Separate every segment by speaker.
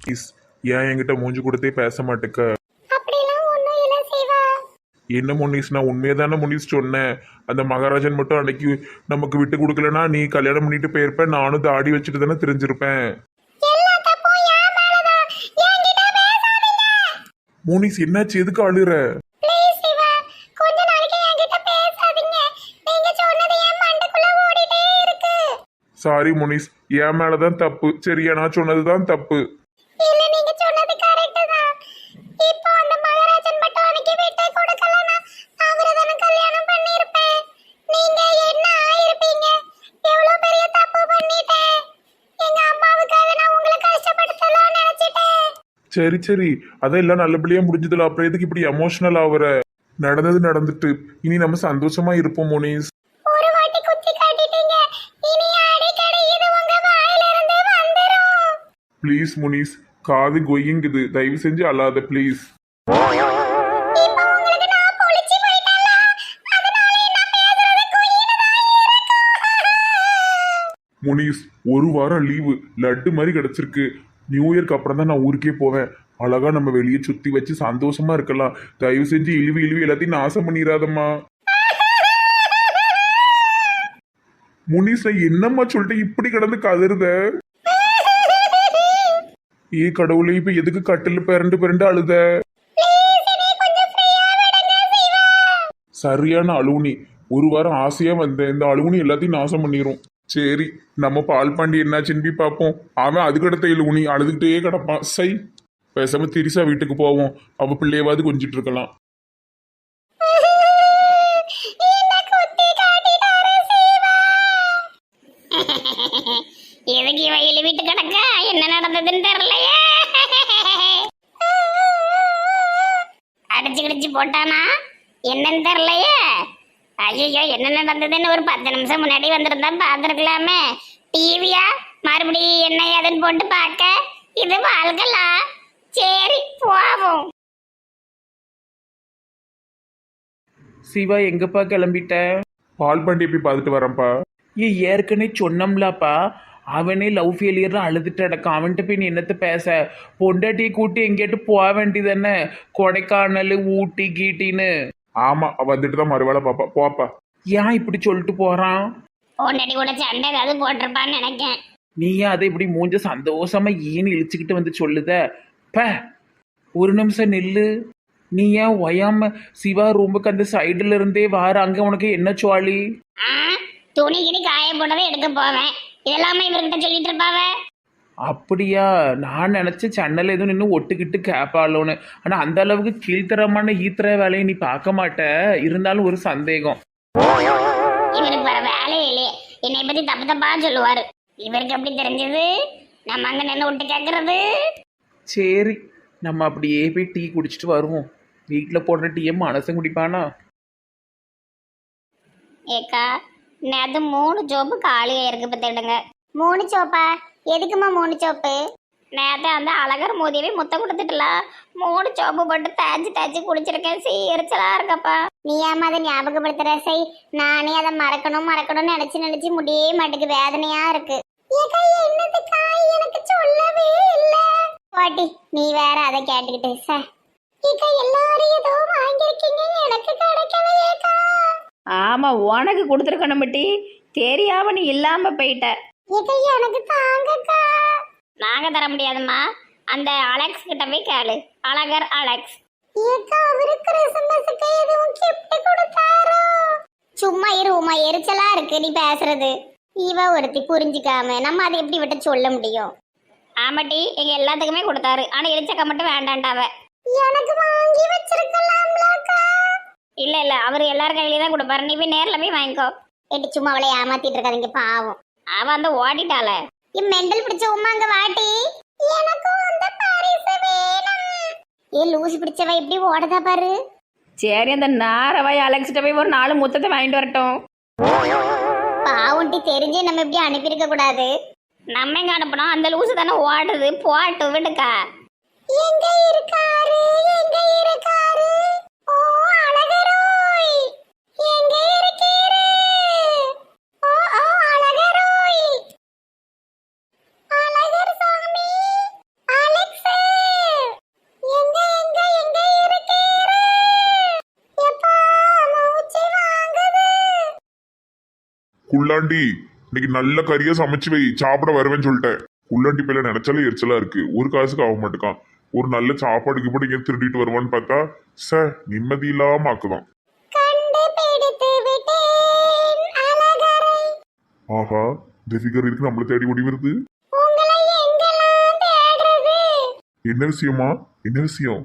Speaker 1: Please, ஏன் என்கிட்ட மூஞ்சி கொடுத்தே பேச மாட்டேக்க?
Speaker 2: அப்படிலாம் ஒண்ணும் இல்ல சிவா.
Speaker 1: என்ன முனிஸ், நான் உண்மையை தானே முனிஸ் சொன்னேன். அந்த மகாராஜன் மட்டும் அன்னைக்கு நமக்கு விட்டு கொடுக்கலன்னா நீ கல்யாணம் பண்ணிட்டு போயிருப்பேன், நானும் தாடி வச்சுட்டு தானே தெரிஞ்சிருப்பேன்.
Speaker 2: எல்லா தப்பும் என் மேலதான். என்கிட்ட பேசாதீங்க.
Speaker 1: முனிஸ் என்னாச்சு, எதுக்கு அழுற?
Speaker 2: ப்ளீஸ் சிவா, கொஞ்ச நாளைக்கு என்கிட்ட பேசாதீங்க. நீங்க சொன்னது என் மண்டைக்குள்ள ஓடிட்டே இருக்கு.
Speaker 1: சாரி முனிஸ், என் மேலதான் தப்பு. சரியா, நான் சொன்னதுதான் தப்பு.
Speaker 2: இல்ல, நீங்க சொன்னது கரெக்ட் தான். இப்போ அந்த மகாராஜன் மட்டும் அன்னைக்கு விட்டே கொடுக்கலனா அவரை தானே கல்யாணம் பண்ணிருப்பேன். நீங்க என்ன ஆயிருப்பீங்க? எவ்வளவு பெரிய தப்பு பண்ணிட்டேன். எங்க அம்மாவுக்காக நான் உங்களை கஷ்டப்படுத்தலாம் நினைச்சிட்டேன்.
Speaker 1: சரி சரி, அதெல்லாம் நல்லபடியா முடிஞ்சதுல, அப்புறம் எதுக்கு இப்படி எமோஷனல் ஆகுற? நடந்தது நடந்துட்டு, இனி நம்ம சந்தோஷமா இருப்போம் முனிஸ்.
Speaker 2: ஒரு வாட்டி குத்தி காட்டிட்டீங்க. இனி அடிக்கடி இது உங்க வாயில இருந்து வந்துரும்.
Speaker 1: ப்ளீஸ் முனிஸ், காது கொய்யுங்குது, தயவு செஞ்சு அழாத ப்ளீஸ்.
Speaker 2: இப்போ உங்களுக்கு நான் பொளிச்சு போயிட்டேன்ல, அதனால என்ன பேசுறது குயினதா இருக்கும்.
Speaker 1: முனிஸ், ஒரு வாரம் லீவு லட்டு மாதிரி கிடைச்சிருக்கு. நியூ இயர்க்கு அப்புறம் தான் நான் ஊருக்கே போவேன். அழகா நம்ம வெளியே சுத்தி வச்சு சந்தோஷமா இருக்கலாம். தயவு செஞ்சு இழிவு இழிவு எல்லாத்தையும் நாசம் பண்ணிடாதம்மா. முனிஸ், நான் என்னம்மா சொல்லிட்டு இப்படி கிடந்து கதறுத? ஏ கடவுளே, இப்ப எதுக்கு கட்டில் பிறண்டு பிறண்டு அழுத? சரியான அழுவுனி. ஒரு வாரம் ஆசையா வந்தேன், இந்த அழுவுனி எல்லாத்தையும் நாசம் பண்ணிரும். சரி, நம்ம பால் பாண்டி என்னாச்சுன்னு போய் பார்ப்போம். அவன் அதுக்கடுத்த இழுவுனி அழுதுகிட்டே கிடப்பான். சை, பேசாம திரிசா வீட்டுக்கு போவோம். அவ பிள்ளையவாது கொஞ்சிட்டு இருக்கலாம்.
Speaker 2: எதுக்கு வயலு வீட்டு கிடக்க? என்ன நடந்ததுன்னு தெரியலையே. அடிச்சு கிடிச்சு போட்டானா என்னன்னு தெரியலையே. ஐயோ, என்ன நடந்ததுன்னு ஒரு 10 நிமிஷம் முன்னாடி வந்திருந்தா பாத்துருக்கலாமே. டிவியா மறுபடியும் என்ன ஏதுன்னு போட்டு பார்க்க இது வாழ்க்கலாம். சரி போவோம்.
Speaker 3: சிவா, எங்கப்பா கிளம்பிட்ட?
Speaker 1: பால் பாண்டியை போய் பார்த்துட்டு வரேன்ப்பா.
Speaker 3: ஏற்கனவே சொன்னோம்லப்பா, அவனே லவ் ஃபெயிலியர்னு அழுதுட்டு அடக்கம். அவன்கிட்ட போய் நீ என்னத்த பேச? பொண்டாட்டியை கூட்டி எங்கேட்டு போக வேண்டியதானே, கொடைக்கானல் ஊட்டி கீட்டின்னு.
Speaker 1: ஆமா, வந்துட்டு தான் மறுவேளை பாப்பா. போப்பா.
Speaker 3: ஏன் இப்படி சொல்லிட்டு போறான்?
Speaker 2: பொண்டாட்டி கூட சண்டை ஏதாவது போட்டிருப்பான்னு நினைக்கேன்.
Speaker 3: நீ ஏன் அதை இப்படி மூஞ்ச சந்தோஷமா ஈன்னு இழிச்சுக்கிட்டு வந்து சொல்லுத? ப, ஒரு நிமிஷம் நில்லு. நீ ஏன் ஒயாம சிவா ரூமுக்கு அந்த சைடுல இருந்தே வார, அங்க உனக்கு என்ன சுவாலி?
Speaker 2: துணி கிணி காய போட்டதை எடுக்க போவேன். இதெல்லாமே இவர்கிட்ட சொல்லிட்டு இருப்பாவ.
Speaker 3: அப்படியா? நான் நினைச்ச சன்னல் எதுவும் நின்று ஒட்டுக்கிட்டு கேப்பாளோன்னு. ஆனா அந்த அளவுக்கு கீழ்த்தரமான ஈத்திர வேலையை நீ பார்க்க மாட்ட. இருந்தாலும் ஒரு சந்தேகம்.
Speaker 2: இவருக்கு வர வேலையே இல்லையே, என்னை பத்தி தப்பு தப்பா சொல்லுவாரு. இவருக்கு எப்படி தெரிஞ்சது நம்ம அங்க நின்று விட்டு கேட்கறது?
Speaker 3: சரி, நம்ம அப்படியே போய் டீ குடிச்சிட்டு வருவோம். வீட்டில் போடுற டீயை மனசன் குடிப்பானா?
Speaker 2: ஏக்கா, நேற்று 3 சோப்பு காலியா இருக்கு பத்திடுங்க. 3 சோப்பா? எதுக்குமா 3 சோப்பு? நேற்று அந்த அழகர் மோதியவே முத்தம் கொடுத்துட்டுலாம் 3 சோப்பு போட்டு தேய்ச்சி தேய்ச்சி குடிச்சிருக்கேன். எரிச்சலா இருக்கப்பா. நீ ஏமா அதை ஞாபகப்படுத்துற? சை, நானே அதை மறக்கணும்னு நினைச்சு முடியே மாட்டுக்கு, வேதனையா இருக்கு. எனக்கு சொல்லவே இல்ல பாட்டி, நீ வேற அதை கேட்டுக்கிட்டு சார். எல்லாரும் ஏதோ வாங்கிருக்கீங்க, எனக்கு கிடைக்கவே.
Speaker 4: ஆமா, உனக்கு கொடுத்துருக்கணும் பட்டி, தெரியாம நீ இல்லாம போயிட்ட.
Speaker 2: எனக்கு தாங்கக்கா. நாங்க தர முடியாதுமா, அந்த அலெக்ஸ் கிட்ட போய் கேளு. அழகர் அலெக்ஸ். அவரு கிறிஸ்மஸ்க்கு எதுவும் gift கொடுத்தாரோ? சும்மா இரு உமா, எரிச்சலா இருக்கு நீ பேசுறது. இவ ஒருத்தி புரிஞ்சுக்காம நம்ம அதை எப்படி விட்டு சொல்ல முடியும்? ஆமாட்டி, எங்க எல்லாத்துக்குமே கொடுத்தாரு. ஆனா எரிச்சக்கா மட்டும் வேண்டாண்டாவ. எனக்கு வாங்கி வச்சிருக்கலாம்லக்கா. இல்ல, அவரு எல்லாரும் கையில தான் கொடுப்பாரு. நீ போய் நேர்ல போய் வாங்கிக்கோ. எட்டி சும்மா அவளை ஏமாத்திட்டு இருக்காதீங்க, பாவம். அவ அந்த ஓடிட்டாள. மெண்டல் பிடிச்ச உமா, அங்க வாட்டி. எனக்கும் அந்த பரிசு வேணும். லூசு பிடிச்சவ இப்படி ஓடதா பாரு.
Speaker 4: சரி, அந்த நாரவாய் அலெக்ஸ்கிட்ட போய் ஒரு 4 முத்தத்தை வாங்கிட்டு வரட்டும்.
Speaker 2: பாவண்டி, தெரிஞ்சே நம்ம இப்படி அனுப்பியிருக்க கூடாது. நம்ம எங்க அனுப்பணும்? அந்த லூசு தானே ஓடுது. போட்டு விடுக்கா. எங்க இருக்காரு? ஓ அழகரோய், எங்க இருக்கீரு? ஓ அழகரோய், அழகர் சாமி, அலெக்ஸ்
Speaker 1: குள்ளாண்டி இன்னைக்கு நல்ல கறியா சமைச்சு வை, சாப்பிட வருவேன்னு சொல்லிட்டேன். குள்ளாண்டி பேல நினைச்சாலே எரிச்சலா இருக்கு. ஒரு காசுக்கு ஆக மாட்டேக்கான். ஒரு நல்ல சாப்பாடுக்கு போட்டு இங்கே திருடிட்டு வருவான்னு பார்த்தா நிம்மதி இல்லாம ஆக்குதான். ஆஹா, இந்த ஃபிகர் இருக்கு நம்மள தேடி ஓடி வருது. என்ன விஷயமா? என்ன விஷயம்?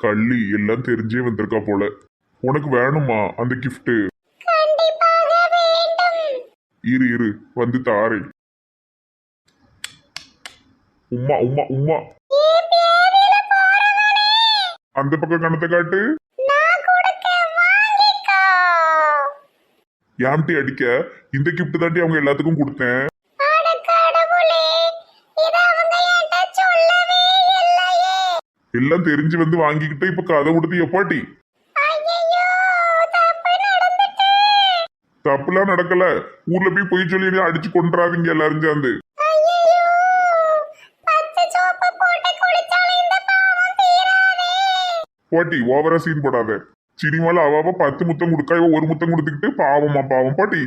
Speaker 1: கள்ளி எல்லாம் தெரிஞ்சே வந்திருக்கா போல. உனக்கு வேணுமா அந்த கிஃப்ட்? இரு இரு வந்து தாரே. உம்மா உம்மா உம்மா. அந்த பக்கம் கணத்தை காட்டு. ஏம்டி அடிக்க? இந்த கிஃப்ட் தாண்டி அவங்க எல்லாத்துக்கும் கொடுத்தேன். எல்லாம் தெரிஞ்சு வந்து வாங்கிக்கிட்டு இப்ப கதை கொடுத்து எப்பாட்டி? தப்புலாம் நடக்கல. ஊர்ல போய் பொய் சொல்லி அடிச்சு கொண்டுறாதீங்க எல்லாரும் சேர்ந்து. பாட்டி ஓவரா சீன் போடாத. சினிமால அவாவ 10 முத்தம் கொடுக்கா, இவ ஒரு முத்தம் கொடுத்துக்கிட்டு பாவமா பாவம். பாட்டி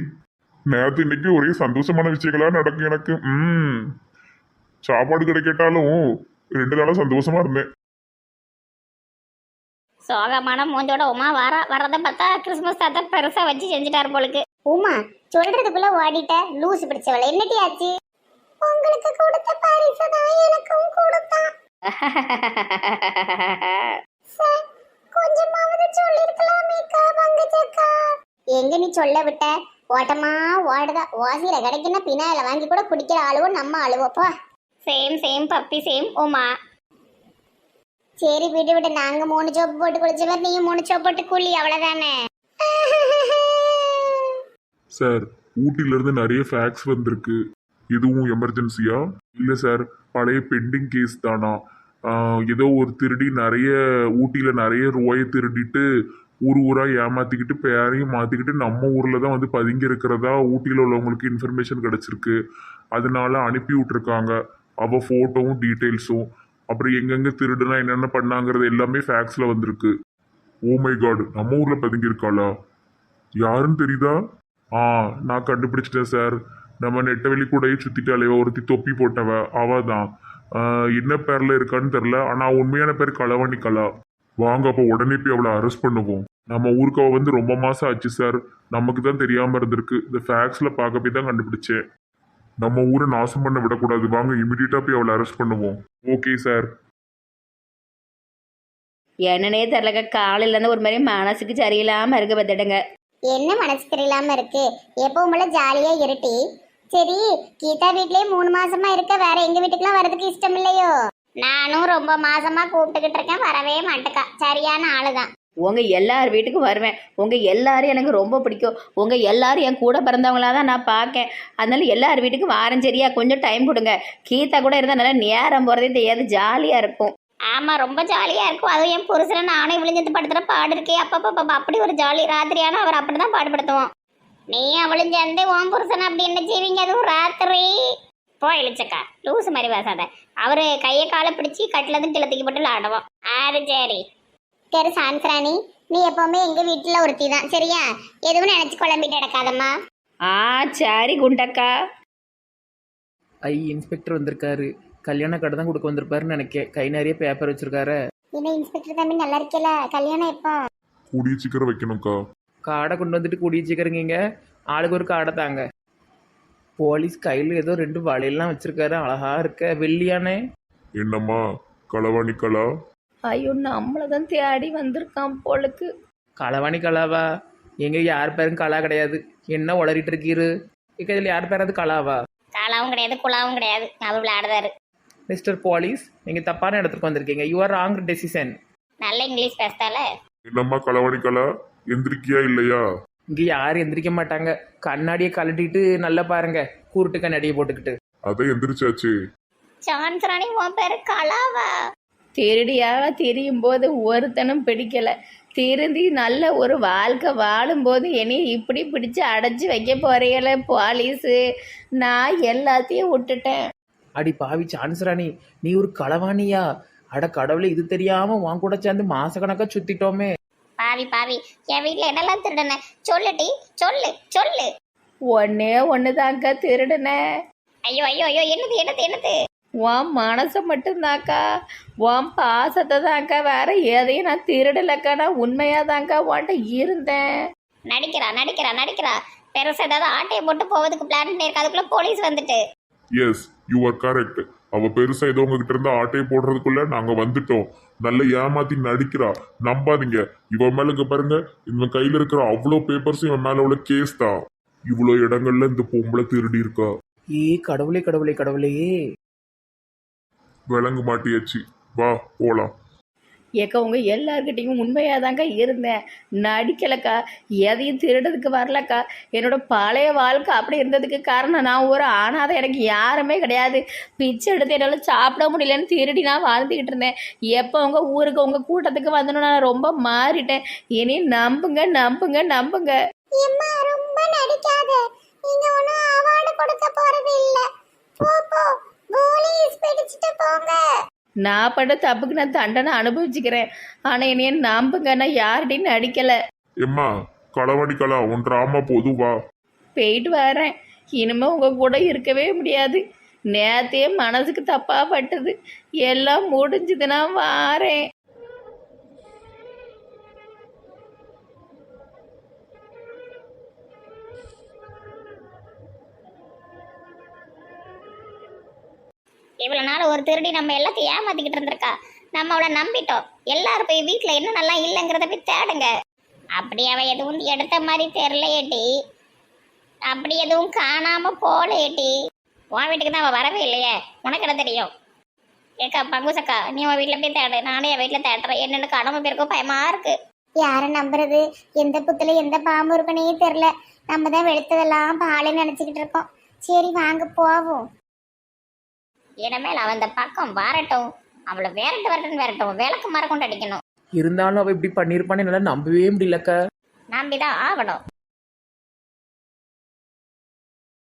Speaker 1: நேரத்து இன்னைக்கு ஒரே சந்தோஷமான விஷயங்களா நடக்கும் எனக்கு. சாப்பாடு கிடைக்கட்டாலும் 2 நாளா சந்தோஷமா இருந்தேன்.
Speaker 2: சோகமான மூஞ்சோட உமா வரத பார்த்தா கிறிஸ்மஸ் தாத்தா பெருசா வச்சு செஞ்சுட்டாரு போலுக்கு. உமா சொல்றதுக்குள்ள ஓடிட்ட லூஸ் பிடிச்சவள. என்னடி ஆச்சு? உங்களுக்கு கொடுத்த பரிசு தான் எனக்கும் கொடுத்தான். கொஞ்சமாவது சொல்லிருக்கலாமேக்கா பங்கஜக்கா. எங்க நீ சொல்ல விட்ட? ஓட்டமா ஓடுதா. ஓசியில கிடைக்குன்னா பின்னால வாங்கி கூட குடிக்கிற ஆளுவோம் நம்ம ஆளுவோப்பா. Shame puppy shame Uma. சரி விட்டு விட்டு, நாங்க 3 சோப்பு போட்டு குளிச்சவர், நீங்க 3 சோப்பு போட்டு குளி, அவ்வளவுதானே.
Speaker 1: சார் ஊட்டில இருந்து நிறைய ஃபேக்ஸ் வந்திருக்கு. எதுவும் எமர்ஜென்சியா? இல்ல சார், பழைய பெண்டிங் கேஸ் தானா. ஏதோ ஒரு திருடி நிறைய ஊட்டியில நிறைய ரூபாயை திருடிட்டு ஊரா ஏமாத்திக்கிட்டு பேரையும் மாத்திக்கிட்டு நம்ம ஊர்ல தான் வந்து பதுங்கி இருக்கிறதா ஊட்டியில உள்ளவங்களுக்கு இன்ஃபர்மேஷன் கிடைச்சிருக்கு. அதனால அனுப்பி விட்டுருக்காங்க அவ போட்டோவும் டீட்டெயில்ஸும். அப்புறம் எங்கெங்க திருடுனா என்னென்ன பண்ணாங்கிறது எல்லாமே ஃபேக்ஸ்ல வந்திருக்கு. ஓ மை காட், நம்ம ஊர்ல பதுங்கி இருக்காளா? யாருன்னு தெரியுதா? நான் கண்டுபிடிச்சிட்டேன் சார். நம்ம நெட்டவெளி கூடயே சுத்திட்டாலே ஒருத்தி தொப்பி போட்டவ அவ தான். என்ன பேர்ல இருக்கான்னு தெரில, ஆனா உண்மையான பேர் களவாணி கலா. வாங்க அப்போ உடனே போய் அவளை அரெஸ்ட் பண்ணுவோம். நம்ம ஊருக்கு அவ வந்து ரொம்ப மாசம் ஆச்சு சார். நமக்கு தான் தெரியாம இருந்திருக்கு. இந்த ஃபேக்ஸ்ல பார்க்க போய் தான் கண்டுபிடிச்சேன். நம்ம ஊரை நாசம் பண்ண விடக்கூடாது. வாங்க இமிடியட்டா போய் அவளை அரெஸ்ட் பண்ணுவோம். Okay sir.
Speaker 4: என்னன்னே தெரிலங்க, காலையில இருந்து ஒரு மாதிரி மனசுக்கு சரியில்லாம இருக்க பார்த்துடுங்க.
Speaker 2: என்ன மனசு தெரியலாம இருக்கு? எப்பவும் போல ஜாலியா இருட்டி. சரி, கீதா வீட்லயே 3 மாசமா இருக்க, வேற எங்க வீட்டுக்குலாம் வரதுக்கு இஷ்டம் இல்லையோ? நானும் ரொம்ப மாசமா கூப்பிட்டுக்கிட்டு இருக்கேன், வரவே மாட்டேக்கா. சரியான ஆளுதான்.
Speaker 4: உங்க எல்லார் வீட்டுக்கும் வருவேன். உங்க எல்லாரும் எனக்கு ரொம்ப பிடிக்கும். உங்க எல்லாரும் என் கூட பிறந்தவங்களா தான் நான் பார்க்கேன். அதனால எல்லார் வீட்டுக்கும் வாரம். சரியா? கொஞ்சம் டைம் கொடுங்க. கீதா கூட இருந்தா நல்லா நேரம் போறதே தெரியாது, ஜாலியா இருக்கும்.
Speaker 2: ஆமா, ரொம்ப ஜாலியா இருக்கும். அதுவும் என் புருஷனை நானே விழுஞ்சது படுத்துற பாடு இருக்கே. அப்பா அப்படி ஒரு ஜாலி. ராத்திரியான அவர் அப்படிதான் பாடுபடுத்துவோம். நீ அவளும் சேர்ந்து உன் புருஷன் அப்படி என்ன செய்வீங்க? அதுவும் ராத்திரி இழிச்சக்கா லூசு மாதிரி பேசாத. அவரு கையை காலை பிடிச்சி கட்டில இருந்து கிளத்துக்கு போட்டு விளாடுவோம். அது சரி. சரி சான்ஸ்ராணி, நீ எப்பவுமே எங்க வீட்டுல ஒருத்தி தான். சரியா? எதுவும் நினைச்சு குழம்பிட்டு கிடக்காதம்மா.
Speaker 4: சரி குண்டக்கா.
Speaker 3: இன்ஸ்பெக்டர் வந்திருக்காரு. கல்யாண கடை தான் கொடுக்க வந்திருப்பாருன்னு நினைக்க. கை நிறைய பேப்பர் வச்சிருக்காரு.
Speaker 2: என்ன இன்ஸ்பெக்டர் தம்பி, நல்லா இருக்கல? கல்யாணம் எப்போ?
Speaker 1: கூடிய சீக்கிரம் வைக்கணும்க்கா.
Speaker 3: காடை கொண்டு வந்துட்டு கூடிய சீக்கிரங்க. ஆளுக்கு ஒரு காடை தாங்க. போலீஸ் கையில் ஏதோ 2 வலையெல்லாம் வச்சிருக்காரு. அழகா இருக்க. வெள்ளியானே.
Speaker 1: என்னம்மா களவாணி கலா?
Speaker 4: ஐயோ, நம்மளதான் தேடி வந்திருக்கான் போலுக்கு.
Speaker 3: களவாணி கலாவா? எங்க யார் பேரும் கலா கிடையாது. என்ன உளறிட்டு இருக்கீரு? இதில் யார் பேராது கலாவா?
Speaker 2: காலாவும் கிடையாது, குழாவும் கிடையாது. அவர் விளையாடுறாரு.
Speaker 3: மிஸ்டர் போலீஸ், நீங்க தப்பான இடத்துக்கு வந்திருக்கீங்க. You are wrong decision.
Speaker 2: நல்ல இங்கிலீஷ் பேசுதால.
Speaker 1: என்னம்மா களவாணி கலா, எந்திரிக்கியா இல்லையா?
Speaker 3: இங்க யாரும் எந்திரிக்க மாட்டாங்க. கண்ணாடியை கழட்டிட்டு நல்லா பாருங்க. கூருட்டு கண்ணாடியை போட்டுக்கிட்டு.
Speaker 1: அதான் எந்திரிச்சாச்சு.
Speaker 2: சான்ஸ்ராணி உன் பேரு கலாவா?
Speaker 4: திருடியாக திரியும் போது ஒருத்தனும் பிடிக்கல. திருந்தி நல்ல ஒரு வாழ்க்கை வாழும்போது என்னை இப்படி பிடிச்சு அடைச்சி வைக்க போறீங்கள போலீஸு. நான் எல்லாத்தையும் விட்டுட்டேன்.
Speaker 3: அடி பாவி சான்ஸ் ராணி, நீ ஒரு களவாணியா? அட கடவுளே, இது தெரியாம உன் கூட சேர்ந்து மாசக்கணக்கா சுத்திட்டோமே.
Speaker 2: பாவி பாவி, என் வீட்டுல என்னெல்லாம் திருடுன சொல்லுடி, சொல்லு சொல்லு.
Speaker 4: ஒன்னே ஒண்ணுதான்க்கா திருடுனேன்.
Speaker 2: ஐயோ ஐயோ ஐயோ, என்னது என்னது என்னது?
Speaker 4: உன் மனசை மட்டும்தாக்கா, உன் பாசத்தை தான்க்கா, வேற எதையும் நான் திருடலக்கா. நான் உண்மையாதான்க்கா உன்கிட்ட இருந்தேன்.
Speaker 2: நடிக்கிறா நடிக்கிறா நடிக்கிறா. பெருசா ஏதாவது ஆட்டையை போட்டு போவதுக்கு பிளான் பண்ணிருக்க, அதுக்குள்ள போலீஸ் வந்துட்டு.
Speaker 1: Yes, you are correct. அவ பெருசா ஏதோ உங்ககிட்ட இருந்து ஆட்டையை போடுறதுக்குள்ள நாங்க வந்துட்டோம். நல்ல ஏமாத்தி நடிக்கிறா, நம்பாதீங்க. இவன் மேல இங்க பாருங்க, இவன் கையில இருக்கிற அவ்வளோ பேப்பர்ஸ் இவன் மேல உள்ள கேஸ் தான். இவ்வளோ இடங்கள்ல இந்த பொம்பளை திருடி இருக்கா.
Speaker 3: ஏ கடவுளே கடவுளே கடவுளே.
Speaker 1: விளங்க மாட்டியாச்சு, வா போலாம்.
Speaker 4: ஏக்கா உங்க எல்லார்கிட்டையும் உண்மையாதான்க்கா இருந்தேன், நடிக்கலக்கா. எதையும் திருடுறதுக்கு வரலக்கா. என்னோட பழைய வாழ்க்கை அப்படி இருந்ததுக்கு காரணம் நான் ஒரு ஆனாதான், எனக்கு யாருமே கிடையாது. பிச்சை எடுத்து என்னால் சாப்பிட முடியலன்னு திருடி நான் வாழ்ந்துக்கிட்டு இருந்தேன். எப்போ உங்க ஊருக்கு உங்க கூட்டத்துக்கு வந்தனும் நான் ரொம்ப மாறிட்டேன். இனி நம்புங்க நம்புங்க நம்புங்க.
Speaker 2: எம்மா ரொம்ப நடிக்காத, நீங்க ஒன்னும் அவார்டு கொடுக்க போறது இல்ல. போ போ, போலீஸ் பிடிச்சிட்டு போங்க.
Speaker 4: நான் பட்ட தப்புக்கு நான் தண்டனை அனுபவிச்சுக்கிறேன். ஆனா என்னைய நம்புங்க, நான் யார்கிட்டையும் நடிக்கல.
Speaker 1: எம்மா களவாடிக்கலா, உன் டிராமா போதும், வா.
Speaker 4: போயிட்டு வரேன். இனிமே உங்க கூட இருக்கவே முடியாது. நேத்தே மனசுக்கு தப்பா பட்டது, எல்லாம் முடிஞ்சது, நான் வாரேன்.
Speaker 2: இவ்வளவு நாள் ஒரு திருடி நம்ம எல்லாத்தையும் ஏமாத்திக்கிட்டு இருந்திருக்கா. நம்ம அவளை நம்பிட்டோம். எல்லாரும் போய் வீட்டுல என்ன நல்லா இல்லைங்கிறத போய் தேடுங்க. அப்படி அவ எதுவும் எடுத்த மாதிரி தெரியலையேட்டி, அப்படி எதுவும் காணாம போலையேட்டி. உன் வீட்டுக்கு தான் அவ வரவே இல்லையே, உனக்கு என்ன தெரியும்? ஏக்கா பங்குசக்கா, நீ உன் வீட்டுல போய் தேடு, நானே என் வீட்டுல தேடுறேன். என்னென்னு கடமை பேருக்கும் பயமா இருக்கு. யாரை நம்புறது? எந்த புத்துல எந்த பாம்பு இருக்குன்னே தெரியல. நம்ம தான் வெளுத்ததெல்லாம் பாலுன்னு நினைச்சுக்கிட்டு இருக்கோம். சரி வாங்க போவோம். இனிமேல் அவன் அந்த பக்கம் வரட்டும், அவளை விரட்டும் விளக்கு மரம் கொண்டு அடிக்கணும்.
Speaker 3: இருந்தாலும் அவ இப்படி பண்ணிருப்பான்னு என்னால நம்பவே முடியலக்கா.
Speaker 2: நம்பிதான் ஆகணும்.